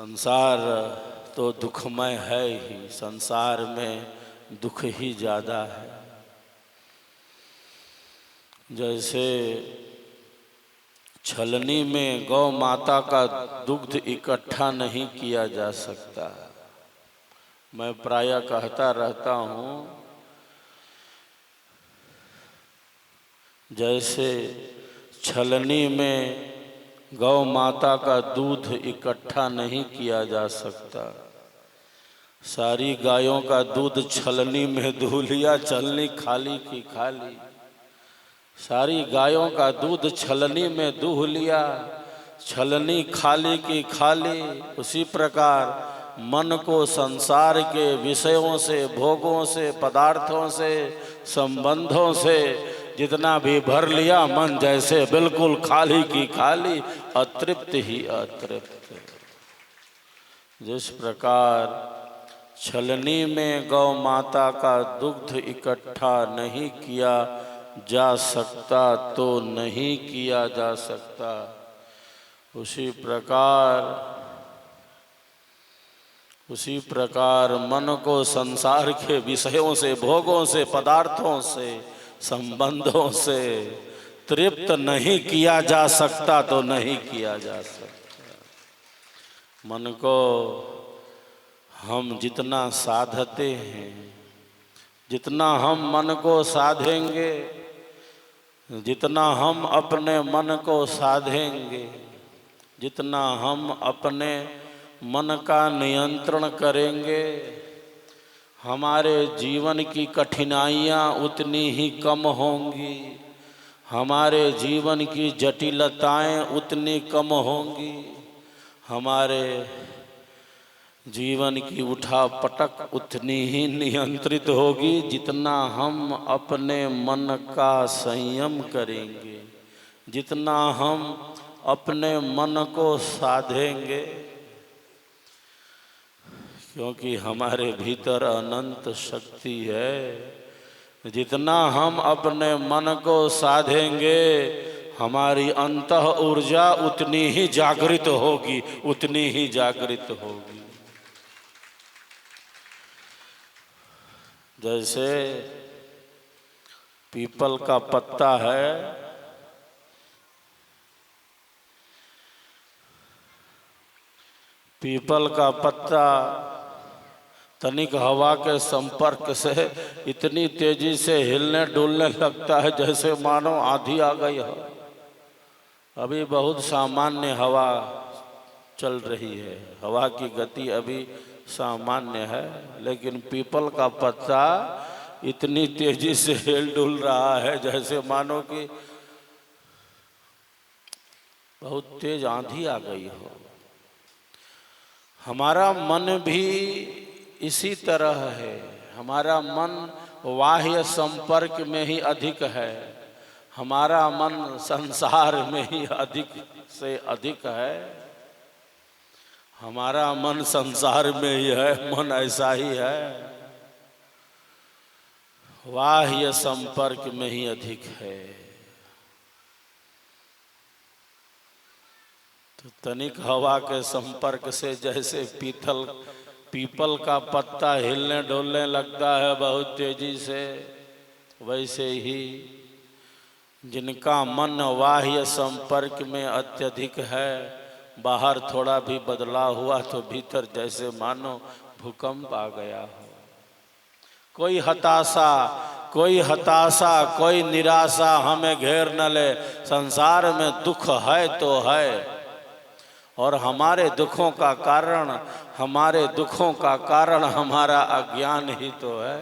संसार तो दुखमय है ही, संसार में दुख ही ज़्यादा है। जैसे छलनी में गौ माता का दुग्ध इकट्ठा नहीं किया जा सकता। मैं प्रायः कहता रहता हूँ, जैसे छलनी में गौ माता का दूध इकट्ठा नहीं किया जा सकता। सारी गायों का दूध छलनी में दूह लिया, छलनी खाली की खाली। सारी गायों का दूध छलनी में दूह लिया, छलनी खाली की खाली। उसी प्रकार मन को संसार के विषयों से, भोगों से, पदार्थों से, संबंधों से जितना भी भर लिया, मन जैसे बिल्कुल खाली की खाली, अतृप्त ही अतृप्त। जिस प्रकार छलनी में गौ माता का दुग्ध इकट्ठा नहीं किया जा सकता तो नहीं किया जा सकता, उसी प्रकार मन को संसार के विषयों से, भोगों से, पदार्थों से, संबंधों से तृप्त नहीं किया जा सकता तो नहीं किया जा सकता। मन को हम जितना साधते हैं, जितना हम मन को साधेंगे, जितना हम अपने मन को साधेंगे, जितना हम अपने मन का नियंत्रण करेंगे, हमारे जीवन की कठिनाइयाँ उतनी ही कम होंगी, हमारे जीवन की जटिलताएं उतनी कम होंगी, हमारे जीवन की उठापटक उतनी ही नियंत्रित होगी जितना हम अपने मन का संयम करेंगे, जितना हम अपने मन को साधेंगे। क्योंकि हमारे भीतर अनंत शक्ति है। जितना हम अपने मन को साधेंगे, हमारी अंतः ऊर्जा उतनी ही जागृत होगी, उतनी ही जागृत होगी। जैसे पीपल का पत्ता है, पीपल का पत्ता तनिक हवा के संपर्क से इतनी तेजी से हिलने डुलने लगता है जैसे मानो आंधी आ गई हो। अभी बहुत सामान्य हवा चल रही है, हवा की गति अभी सामान्य है, लेकिन पीपल का पत्ता इतनी तेजी से हिल डुल रहा है जैसे मानो कि बहुत तेज आंधी आ गई हो। हमारा मन भी इसी तरह है। हमारा मन बाह्य संपर्क में ही अधिक है, हमारा मन संसार में ही अधिक से अधिक है। हमारा मन संसार में ही है, मन ऐसा ही है, बाह्य संपर्क में ही अधिक है। तो तनिक हवा के संपर्क से जैसे पीपल का पत्ता हिलने डोलने लगता है बहुत तेजी से, वैसे ही जिनका मन बाह्य संपर्क में अत्यधिक है, बाहर थोड़ा भी बदलाव हुआ तो भीतर जैसे मानो भूकंप आ गया हो। कोई हताशा, कोई निराशा हमें घेर न ले। संसार में दुख है तो है, और हमारे दुखों का कारण हमारा अज्ञान ही तो है।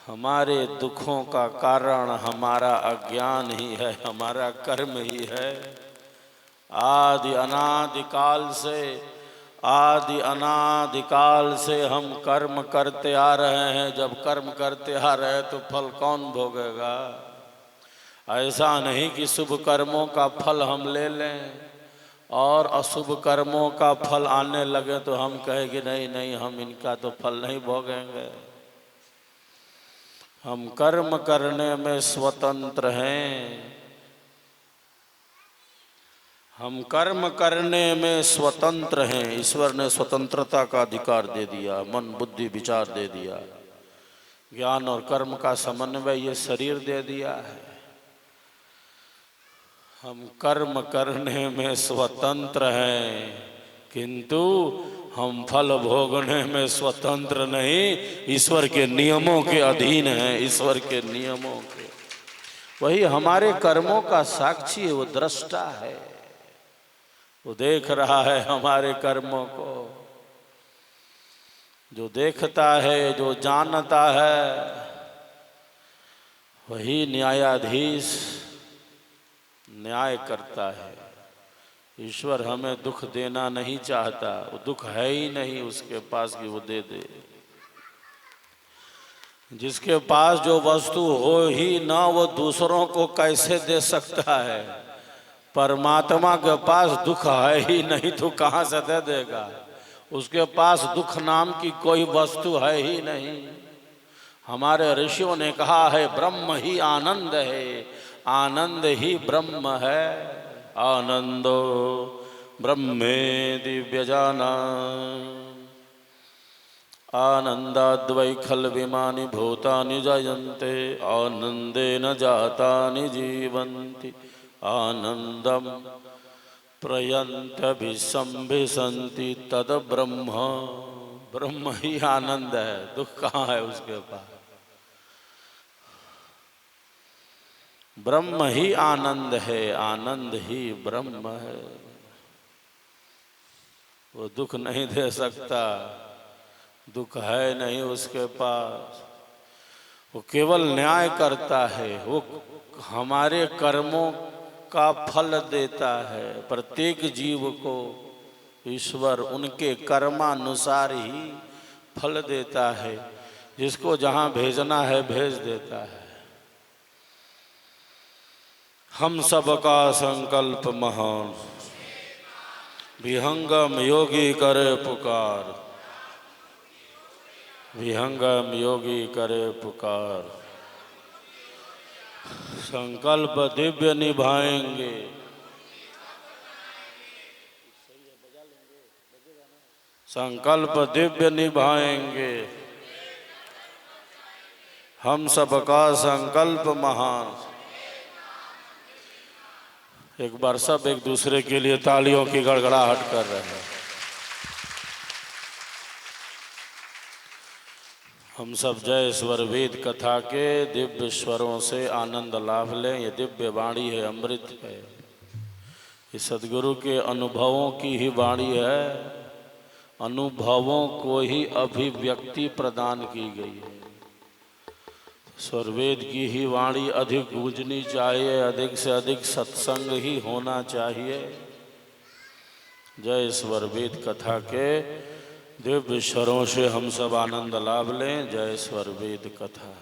हमारे दुखों का कारण हमारा अज्ञान ही है, हमारा कर्म ही है। आदि अनादिकाल से हम कर्म करते आ रहे हैं। जब कर्म करते आ रहे हैं तो फल कौन भोगेगा? ऐसा नहीं कि शुभ कर्मों का फल हम ले लें और अशुभ कर्मों का फल आने लगे तो हम कहें कि नहीं, हम इनका तो फल नहीं भोगेंगे। हम कर्म करने में स्वतंत्र हैं। हम कर्म करने में स्वतंत्र हैं। ईश्वर ने स्वतंत्रता का अधिकार दे दिया, मन बुद्धि विचार दे दिया, ज्ञान और कर्म का समन्वय ये शरीर दे दिया है। हम कर्म करने में स्वतंत्र हैं, किंतु हम फल भोगने में स्वतंत्र नहीं, ईश्वर के नियमों के अधीन हैं, ईश्वर के नियमों के। वही हमारे कर्मों का साक्षी है, वो दृष्टा है, वो देख रहा है हमारे कर्मों को। जो देखता है, जो जानता है, वही न्यायाधीश न्याय करता है। ईश्वर हमें दुख देना नहीं चाहता, वो दुख है ही नहीं उसके पास कि वो दे दे। जिसके पास जो वस्तु हो ही ना, वो दूसरों को कैसे दे सकता है? परमात्मा के पास दुख है ही नहीं तो कहाँ से दे देगा? उसके पास दुख नाम की कोई वस्तु है ही नहीं। हमारे ऋषियों ने कहा है, ब्रह्म ही आनंद है, आनंद ही ब्रह्म है। आनंदो ब्रह्मे दिव्यजाना आनंदाद्वै खल्विमानि भूतानि जायन्ते आनंदेन जातानि जीवन्ति आनंदम प्रयन्त्यभिसंभिसन्ति तद ब्रह्म। ब्रह्म ही आनंद है, दुख कहाँ है उसके पास? ब्रह्म ही आनंद है, आनंद ही ब्रह्म है। वो दुख नहीं दे सकता, दुख है नहीं उसके पास। वो केवल न्याय करता है, वो हमारे कर्मों का फल देता है। प्रत्येक जीव को ईश्वर उनके कर्मानुसार ही फल देता है। जिसको जहाँ भेजना है भेज देता है। हम सबका संकल्प महान, विहंगम योगी करे पुकार, विहंगम योगी करे पुकार। संकल्प दिव्य निभाएंगे, संकल्प दिव्य निभाएंगे। हम सबका संकल्प महान। एक बार सब एक दूसरे के लिए तालियों की गड़गड़ाहट कर रहे हैं। हम सब जय स्वर वेद कथा के दिव्य स्वरों से आनंद लाभ लें। ये दिव्य वाणी है, अमृत है। ये सद्गुरु के अनुभवों की ही वाणी है। अनुभवों को ही अभिव्यक्ति प्रदान की गई है। स्वरवेद की ही वाणी अधिक गूंजनी चाहिए, अधिक से अधिक सत्संग ही होना चाहिए। जय स्वरवेद कथा के दिव्य स्वरों से हम सब आनंद लाभ लें। जय स्वरवेद कथा।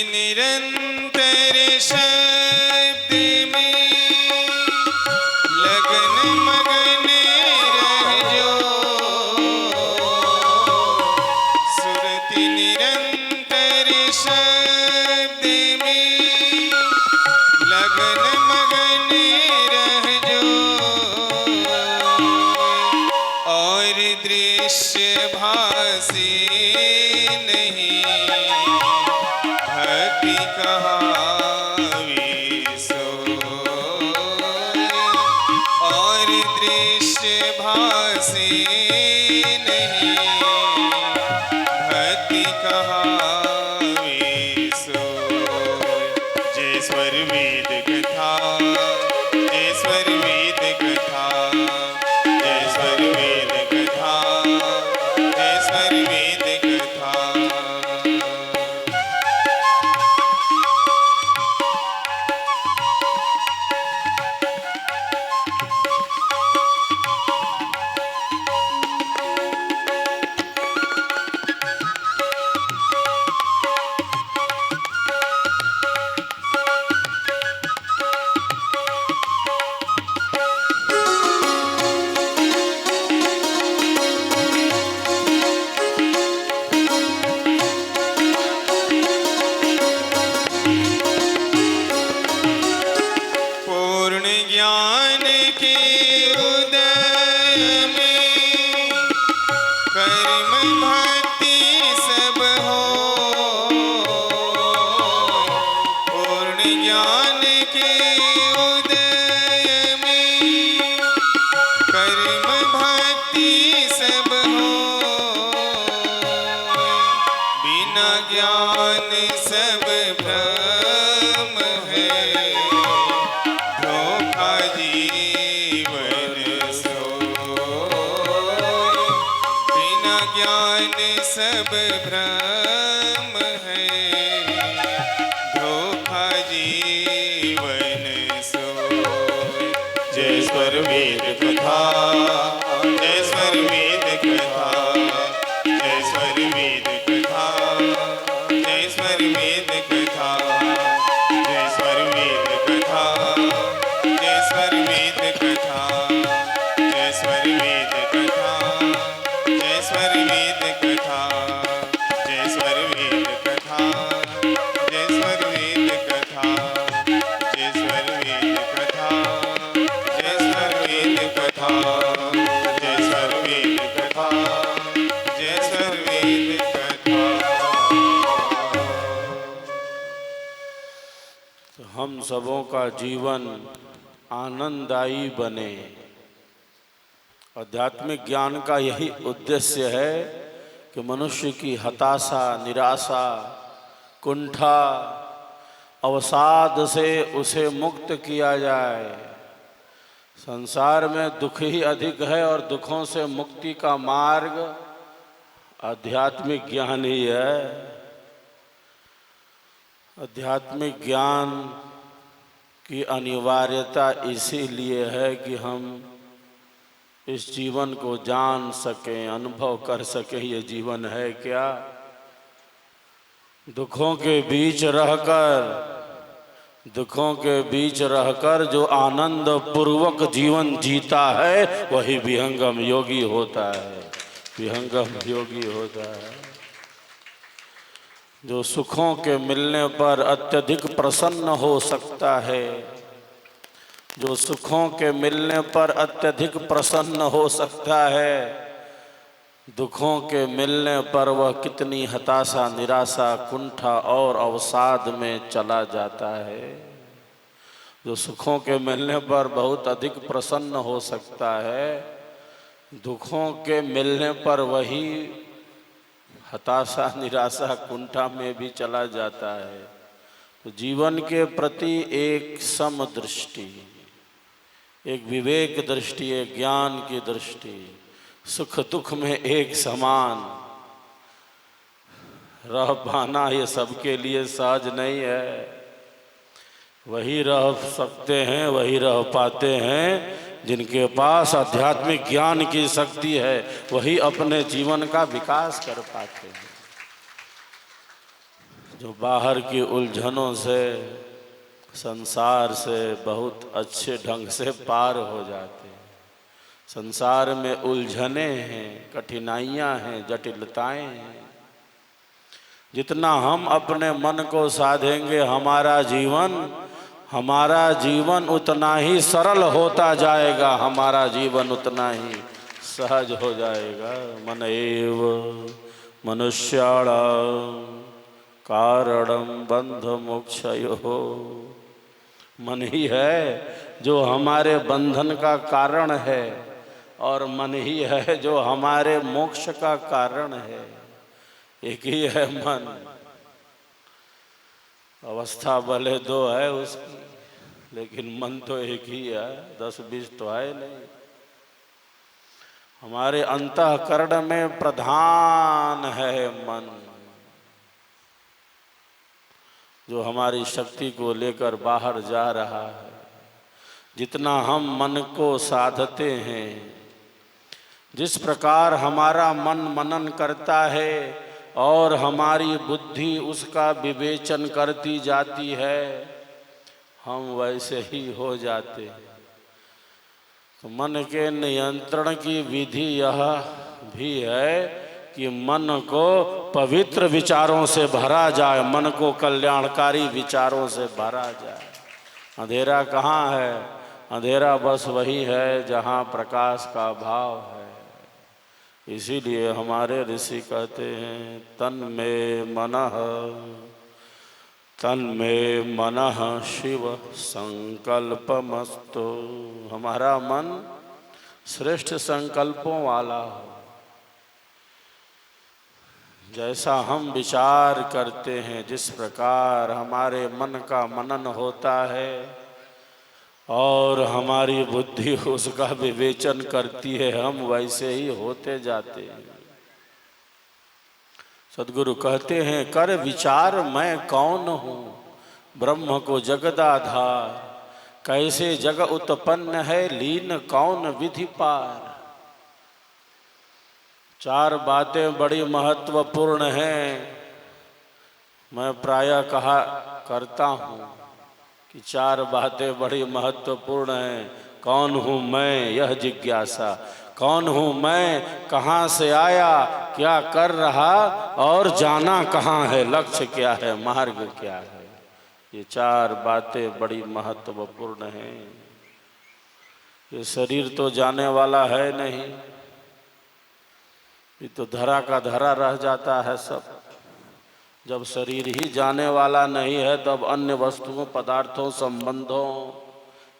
निरंतर शब्द में लगन मगन रहजो। सुरति निरंतर शब्द में लगन मगन रहजो। और दृश्य भासी नहीं भक्ति कहावी सोय। और दृश्य भासी नहीं भक्ति कहावी सोय। जय स्वर वेद कथा, जय स्वर वेद कथा, जय स्वर वेद कथा, जय स्वर वेद कथा। पूर्ण ज्ञान के उदय में कर्म भक्ति सब हो। पूर्ण ज्ञान के उदय में कर्म भक्ति सब हो। बिना ज्ञान सब भ्रम है, धोखा जीवन सोय। बिना ज्ञान सब भ्रम है, धोखा जीवन सोय। जय स्वर वेद कथा, जय स्वर वेद कथा, जय स्वर वेद कथा, जय स्वर वेद कथा, जय स्वर वेद कथा, जय स्वर वेद कथा, जय स्वर वेद कथा, जय स्वर वेद कथा, जय स्वर वेद कथा, जय स्वर वेद कथा, जय स्वर वेद कथा, जय स्वर वेद कथा, जय स्वर वेद कथा, जय स्वर वेद कथा। तो हम सबों का जीवन आनंददायी बने। आध्यात्मिक ज्ञान का यही उद्देश्य है कि मनुष्य की हताशा, निराशा, कुंठा, अवसाद से उसे मुक्त किया जाए। संसार में दुख ही अधिक है और दुखों से मुक्ति का मार्ग आध्यात्मिक ज्ञान ही है। आध्यात्मिक ज्ञान की अनिवार्यता इसीलिए है कि हम इस जीवन को जान सकें, अनुभव कर सकें ये जीवन है क्या। दुखों के बीच रहकर जो आनंद पूर्वक जीवन जीता है वही विहंगम योगी होता है। विहंगम योगी होता है जो सुखों के मिलने पर अत्यधिक प्रसन्न हो सकता है। जो सुखों के मिलने पर अत्यधिक प्रसन्न हो सकता है, दुखों के मिलने पर वह कितनी हताशा, निराशा, कुंठा और अवसाद में चला जाता है। जो सुखों के मिलने पर बहुत अधिक प्रसन्न हो सकता है, दुखों के मिलने पर वही हताशा, निराशा, कुंठा में भी चला जाता है। तो जीवन के प्रति एक समदृष्टि, एक विवेक दृष्टि, एक ज्ञान की दृष्टि, सुख दुख में एक समान रह पाना ये सबके लिए सहज नहीं है। वही रह सकते हैं, वही रह पाते हैं जिनके पास आध्यात्मिक ज्ञान की शक्ति है। वही अपने जीवन का विकास कर पाते हैं। जो बाहर की उलझनों से, संसार से बहुत अच्छे ढंग से पार हो जाते हैं। संसार में उलझने हैं, कठिनाइयां हैं, जटिलताएं हैं। जितना हम अपने मन को साधेंगे हमारा जीवन उतना ही सरल होता जाएगा, हमारा जीवन उतना ही सहज हो जाएगा। मन एव मनुष्याणां कारणं बंध मोक्षयोः। मन ही है जो हमारे बंधन का कारण है और मन ही है जो हमारे मोक्ष का कारण है। एक ही है मन। अवस्था भले दो है उसकी, लेकिन मन तो एक ही है, 10-20 तो है नहीं। हमारे अंतःकरण में प्रधान है मन, जो हमारी शक्ति को लेकर बाहर जा रहा है। जितना हम मन को साधते हैं, जिस प्रकार हमारा मन मनन करता है और हमारी बुद्धि उसका विवेचन करती जाती है, हम वैसे ही हो जाते हैं। तो मन के नियंत्रण की विधि यह भी है कि मन को पवित्र विचारों से भरा जाए, मन को कल्याणकारी विचारों से भरा जाए। अंधेरा कहाँ है? अंधेरा बस वही है जहाँ प्रकाश का भाव है। इसीलिए हमारे ऋषि कहते हैं तन्मे मनः शिव संकल्पमस्तु। हमारा मन श्रेष्ठ संकल्पों वाला हो। जैसा हम विचार करते हैं, जिस प्रकार हमारे मन का मनन होता है और हमारी बुद्धि उसका विवेचन करती है, हम वैसे ही होते जाते हैं। सद्गुरु कहते हैं कर विचार मैं कौन हूँ, ब्रह्म को जगदाधार, कैसे जग उत्पन्न है लीन कौन विधि पार। 4 बातें बड़ी महत्वपूर्ण हैं। मैं प्रायः कहा करता हूँ कि 4 बातें बड़ी महत्वपूर्ण हैं। कौन हूँ मैं, यह जिज्ञासा। कौन हूँ मैं, कहाँ से आया, क्या कर रहा और जाना कहाँ है, लक्ष्य क्या है, मार्ग क्या है। ये 4 बातें बड़ी महत्वपूर्ण हैं। ये शरीर तो जाने वाला है नहीं, ये तो धरा का धरा रह जाता है सब। जब शरीर ही जाने वाला नहीं है, तब अन्य वस्तुओं, पदार्थों, संबंधों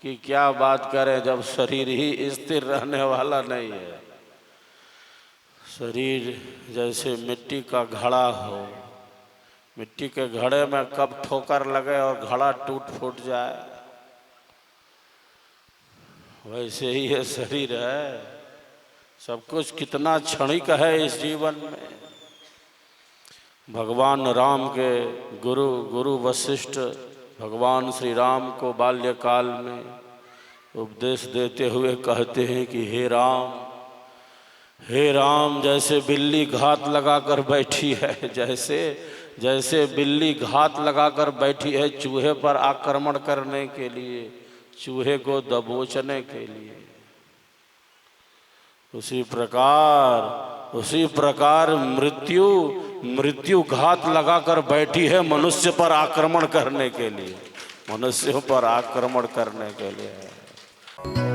की क्या बात करें, जब शरीर ही स्थिर रहने वाला नहीं है। शरीर जैसे मिट्टी का घड़ा हो, मिट्टी के घड़े में कब ठोकर लगे और घड़ा टूट फूट जाए, वैसे ही ये शरीर है। सब कुछ कितना क्षणिक है इस जीवन में। भगवान राम के गुरु वशिष्ठ भगवान श्री राम को बाल्यकाल में उपदेश देते हुए कहते हैं कि हे राम, जैसे बिल्ली घात लगाकर बैठी है, जैसे बिल्ली घात लगाकर बैठी है चूहे पर आक्रमण करने के लिए, चूहे को दबोचने के लिए, उसी प्रकार मृत्यु घात लगाकर बैठी है मनुष्य पर आक्रमण करने के लिए, मनुष्यों पर आक्रमण करने के लिए।